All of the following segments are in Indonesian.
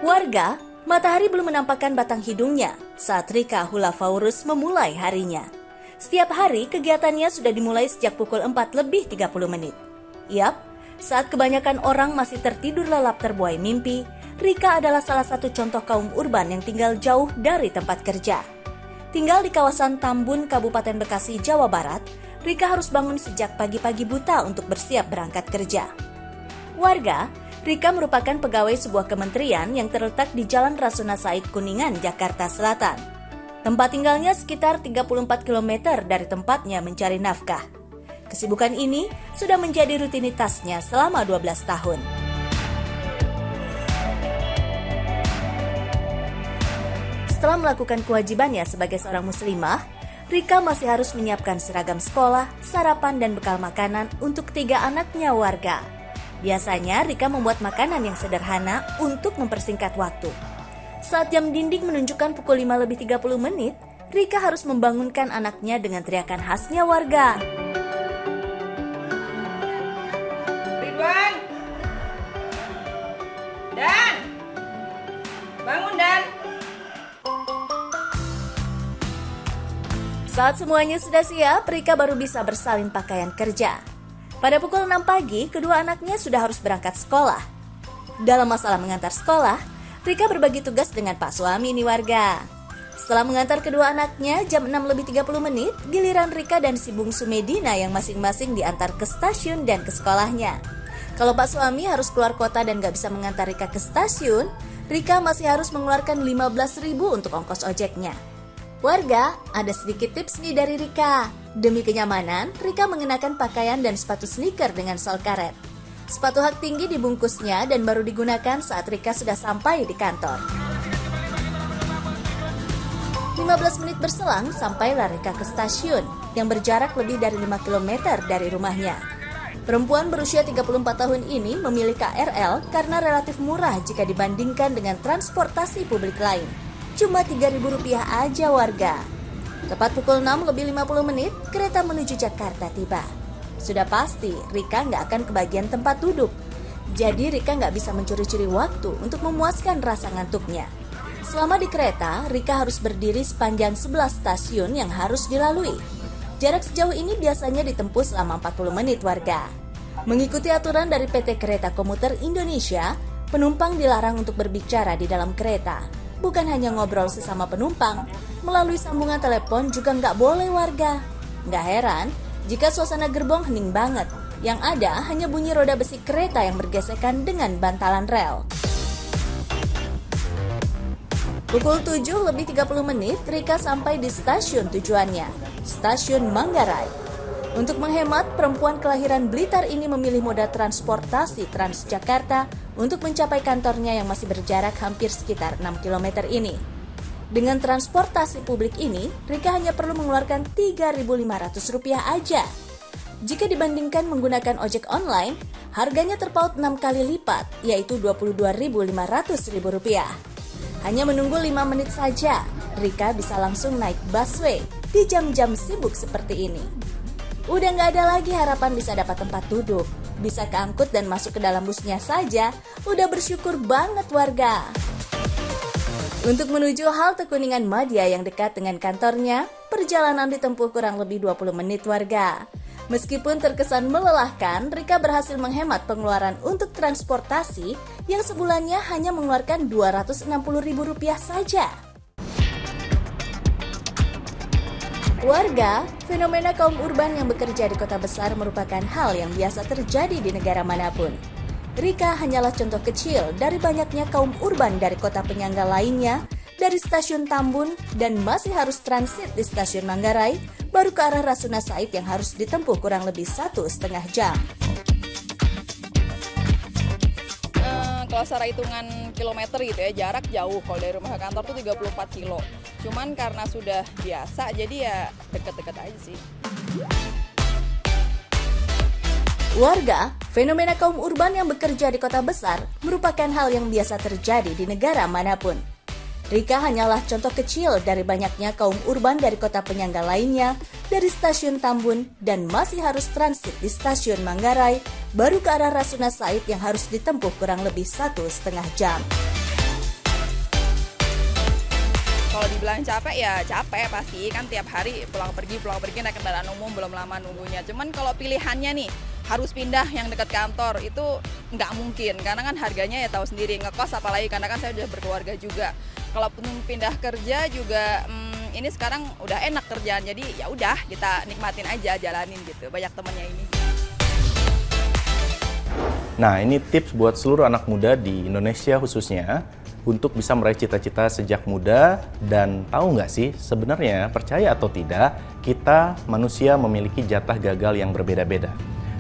Warga, matahari belum menampakkan batang hidungnya saat Rika Hulafaurus memulai harinya. Setiap hari kegiatannya sudah dimulai sejak pukul 4:30. Yap, saat kebanyakan orang masih tertidur lelap terbuai mimpi, Rika adalah salah satu contoh kaum urban yang tinggal jauh dari tempat kerja. Tinggal di kawasan Tambun, Kabupaten Bekasi, Jawa Barat, Rika harus bangun sejak pagi-pagi buta untuk bersiap berangkat kerja. Warga, Rika merupakan pegawai sebuah kementerian yang terletak di Jalan Rasuna Said, Kuningan, Jakarta Selatan. Tempat tinggalnya sekitar 34 km dari tempatnya mencari nafkah. Kesibukan ini sudah menjadi rutinitasnya selama 12 tahun. Setelah melakukan kewajibannya sebagai seorang muslimah, Rika masih harus menyiapkan seragam sekolah, sarapan, dan bekal makanan untuk 3 anaknya warga. Biasanya Rika membuat makanan yang sederhana untuk mempersingkat waktu. Saat jam dinding menunjukkan pukul 5:30, Rika harus membangunkan anaknya dengan teriakan khasnya warga. Ridwan! Dan! Bangun, Dan! Saat semuanya sudah siap, Rika baru bisa bersalin pakaian kerja. Pada pukul 6 pagi, kedua anaknya sudah harus berangkat sekolah. Dalam masalah mengantar sekolah, Rika berbagi tugas dengan Pak suami nih warga. Setelah mengantar kedua anaknya, jam 6:30, giliran Rika dan si bungsu Medina yang masing-masing diantar ke stasiun dan ke sekolahnya. Kalau Pak suami harus keluar kota dan gak bisa mengantar Rika ke stasiun, Rika masih harus mengeluarkan 15.000 untuk ongkos ojeknya. Warga, ada sedikit tips nih dari Rika. Demi kenyamanan, Rika mengenakan pakaian dan sepatu sneaker dengan sol karet. Sepatu hak tinggi dibungkusnya dan baru digunakan saat Rika sudah sampai di kantor. 15 menit berselang, sampailah Rika ke stasiun yang berjarak lebih dari 5 km dari rumahnya. Perempuan berusia 34 tahun ini memilih KRL karena relatif murah jika dibandingkan dengan transportasi publik lain. Cuma Rp3.000 aja warga. Tepat pukul 6:50, kereta menuju Jakarta tiba. Sudah pasti Rika nggak akan kebagian tempat duduk. Jadi Rika nggak bisa mencuri-curi waktu untuk memuaskan rasa ngantuknya. Selama di kereta, Rika harus berdiri sepanjang 11 stasiun yang harus dilalui. Jarak sejauh ini biasanya ditempuh selama 40 menit warga. Mengikuti aturan dari PT Kereta Komuter Indonesia, penumpang dilarang untuk berbicara di dalam kereta. Bukan hanya ngobrol sesama penumpang, melalui sambungan telepon juga nggak boleh warga. Nggak heran jika suasana gerbong hening banget. Yang ada hanya bunyi roda besi kereta yang bergesekan dengan bantalan rel. Pukul 7:30, Rika sampai di stasiun tujuannya, Stasiun Manggarai. Untuk menghemat, perempuan kelahiran Blitar ini memilih moda transportasi Transjakarta untuk mencapai kantornya yang masih berjarak hampir sekitar 6 km ini. Dengan transportasi publik ini, Rika hanya perlu mengeluarkan Rp3.500 aja. Jika dibandingkan menggunakan ojek online, harganya terpaut 6 kali lipat, yaitu Rp22.500. Hanya menunggu 5 menit saja, Rika bisa langsung naik busway di jam-jam sibuk seperti ini. Udah nggak ada lagi harapan bisa dapat tempat duduk. Bisa keangkut dan masuk ke dalam busnya saja, udah bersyukur banget warga. Untuk menuju halte Kuningan Madya yang dekat dengan kantornya, perjalanan ditempuh kurang lebih 20 menit warga. Meskipun terkesan melelahkan, Rika berhasil menghemat pengeluaran untuk transportasi yang sebulannya hanya mengeluarkan Rp260.000 saja. Warga, fenomena kaum urban yang bekerja di kota besar merupakan hal yang biasa terjadi di negara manapun. Rika hanyalah contoh kecil dari banyaknya kaum urban dari kota penyangga lainnya, dari stasiun Tambun dan masih harus transit di stasiun Manggarai, baru ke arah Rasuna Said yang harus ditempuh kurang lebih 1,5 jam. Kalau secara hitungan kilometer gitu ya, jarak jauh. Kalau dari rumah ke kantor tuh 34 kilo. Cuman karena sudah biasa, jadi ya deket-deket aja sih. Warga, fenomena kaum urban yang bekerja di kota besar merupakan hal yang biasa terjadi di negara manapun. Rika hanyalah contoh kecil dari banyaknya kaum urban dari kota penyangga lainnya, dari stasiun Tambun dan masih harus transit di stasiun Manggarai, baru ke arah Rasuna Said yang harus ditempuh kurang lebih 1,5 jam. Kalau dibilang capek ya capek pasti, kan tiap hari pulang pergi naik kendaraan umum, belum lama nunggunya. Cuman kalau pilihannya nih harus pindah yang dekat kantor itu nggak mungkin, karena kan harganya ya tahu sendiri, ngekos apalagi karena kan saya udah berkeluarga juga. Kalaupun pindah kerja juga ini sekarang udah enak kerjaan, jadi ya udah kita nikmatin aja, jalanin gitu. Banyak temennya ini. Nah, ini tips buat seluruh anak muda di Indonesia khususnya untuk bisa meraih cita-cita sejak muda. Dan tahu nggak sih, sebenarnya percaya atau tidak, kita manusia memiliki jatah gagal yang berbeda-beda.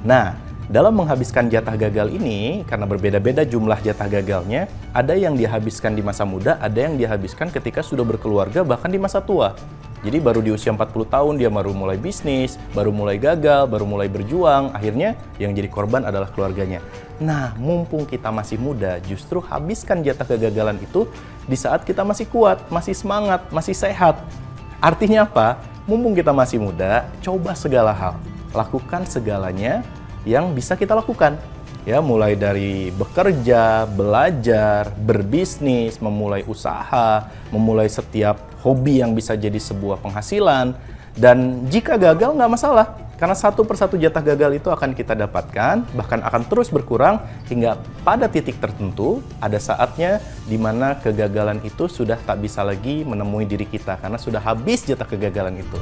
Nah, dalam menghabiskan jatah gagal ini, karena berbeda-beda jumlah jatah gagalnya, ada yang dihabiskan di masa muda, ada yang dihabiskan ketika sudah berkeluarga, bahkan di masa tua. Jadi baru di usia 40 tahun dia baru mulai bisnis, baru mulai gagal, baru mulai berjuang, akhirnya yang jadi korban adalah keluarganya. Nah, mumpung kita masih muda, justru habiskan jatah kegagalan itu di saat kita masih kuat, masih semangat, masih sehat. Artinya apa? Mumpung kita masih muda, coba segala hal. Lakukan segalanya yang bisa kita lakukan. Ya, mulai dari bekerja, belajar, berbisnis, memulai usaha, memulai setiap hobi yang bisa jadi sebuah penghasilan. Dan jika gagal nggak masalah, karena satu persatu jatah gagal itu akan kita dapatkan, bahkan akan terus berkurang hingga pada titik tertentu ada saatnya di mana kegagalan itu sudah tak bisa lagi menemui diri kita karena sudah habis jatah kegagalan itu.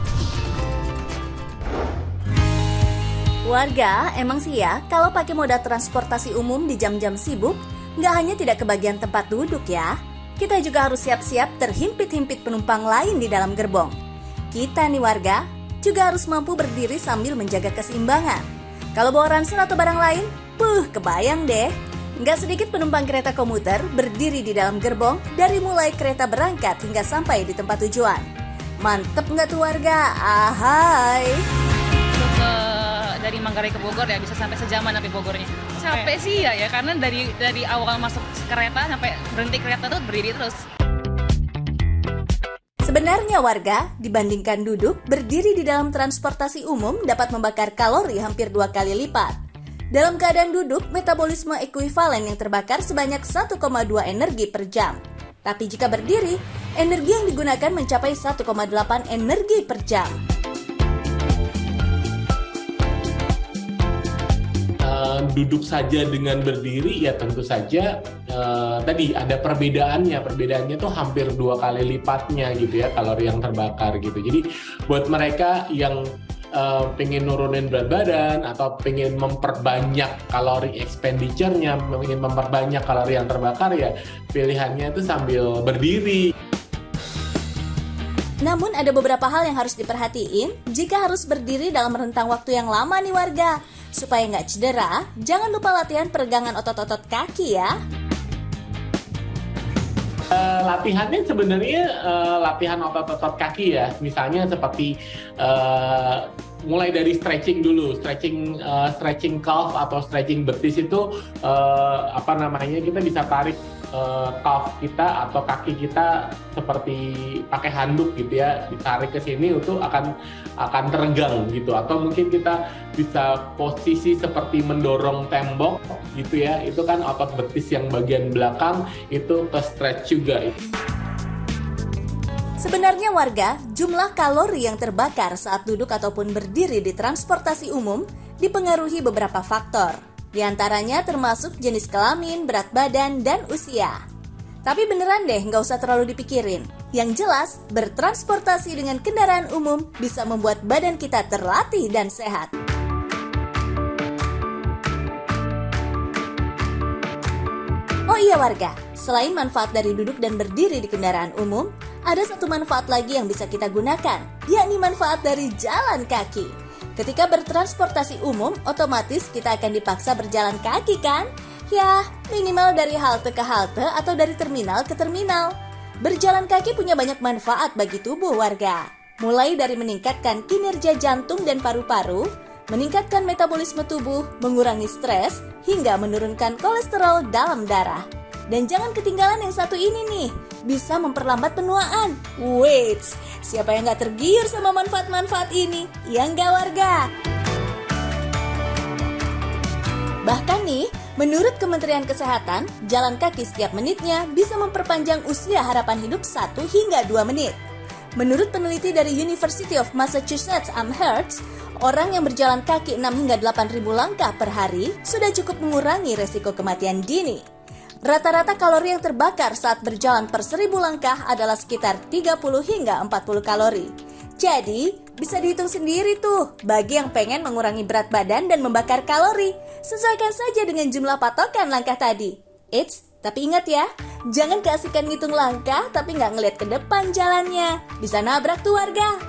Warga, emang sih ya, kalau pakai moda transportasi umum di jam-jam sibuk, nggak hanya tidak kebagian tempat duduk ya, kita juga harus siap-siap terhimpit-himpit penumpang lain di dalam gerbong. Kita nih warga, juga harus mampu berdiri sambil menjaga keseimbangan. Kalau bawa ransel atau barang lain, kebayang deh. Nggak sedikit penumpang kereta komuter berdiri di dalam gerbong dari mulai kereta berangkat hingga sampai di tempat tujuan. Mantep nggak tuh warga? Ahai! Dari Manggarai ke Bogor ya bisa sampai sejaman sampai Bogornya. Capek sih ya karena dari awal masuk kereta sampai berhenti kereta tuh berdiri terus. Sebenarnya warga, dibandingkan duduk, berdiri di dalam transportasi umum dapat membakar kalori hampir 2 kali lipat. Dalam keadaan duduk, metabolisme ekuivalen yang terbakar sebanyak 1,2 energi per jam. Tapi jika berdiri, energi yang digunakan mencapai 1,8 energi per jam. Duduk saja dengan berdiri ya tentu saja tadi ada perbedaannya tuh hampir 2 kali lipatnya gitu ya kalori yang terbakar gitu. Jadi buat mereka yang pengen nurunin berat badan atau pengen memperbanyak kalori expenditure-nya, pengen memperbanyak kalori yang terbakar ya pilihannya itu sambil berdiri. Namun ada beberapa hal yang harus diperhatiin jika harus berdiri dalam rentang waktu yang lama nih warga. Supaya nggak cedera, jangan lupa latihan peregangan otot-otot kaki ya. Latihannya sebenarnya latihan otot-otot kaki ya. Misalnya seperti mulai dari stretching dulu, stretching calf atau stretching betis itu kita bisa tarik calf kita atau kaki kita seperti pakai handuk gitu ya, ditarik ke sini itu akan teregang gitu, atau mungkin kita bisa posisi seperti mendorong tembok gitu ya, itu kan otot betis yang bagian belakang itu ke stretch juga. Sebenarnya warga, jumlah kalori yang terbakar saat duduk ataupun berdiri di transportasi umum dipengaruhi beberapa faktor. Di antaranya termasuk jenis kelamin, berat badan, dan usia. Tapi beneran deh, nggak usah terlalu dipikirin. Yang jelas, bertransportasi dengan kendaraan umum bisa membuat badan kita terlatih dan sehat. Oh iya warga, selain manfaat dari duduk dan berdiri di kendaraan umum, ada satu manfaat lagi yang bisa kita gunakan, yakni manfaat dari jalan kaki. Ketika bertransportasi umum, otomatis kita akan dipaksa berjalan kaki kan? Ya, minimal dari halte ke halte atau dari terminal ke terminal. Berjalan kaki punya banyak manfaat bagi tubuh warga. Mulai dari meningkatkan kinerja jantung dan paru-paru, meningkatkan metabolisme tubuh, mengurangi stres, hingga menurunkan kolesterol dalam darah. Dan jangan ketinggalan yang satu ini nih, bisa memperlambat penuaan. Wait, siapa yang gak tergiur sama manfaat-manfaat ini? Ya enggak warga? Bahkan nih, Menurut Kementerian Kesehatan, jalan kaki setiap menitnya bisa memperpanjang usia harapan hidup 1 hingga 2 menit. Menurut peneliti dari University of Massachusetts Amherst, orang yang berjalan kaki 6 hingga 8.000 langkah per hari sudah cukup mengurangi resiko kematian dini. Rata-rata kalori yang terbakar saat berjalan per 1.000 langkah adalah sekitar 30 hingga 40 kalori. Jadi, bisa dihitung sendiri tuh bagi yang pengen mengurangi berat badan dan membakar kalori. Sesuaikan saja dengan jumlah patokan langkah tadi. Eits, tapi ingat ya, jangan keasikan ngitung langkah tapi nggak ngeliat ke depan jalannya. Bisa nabrak tuh warga.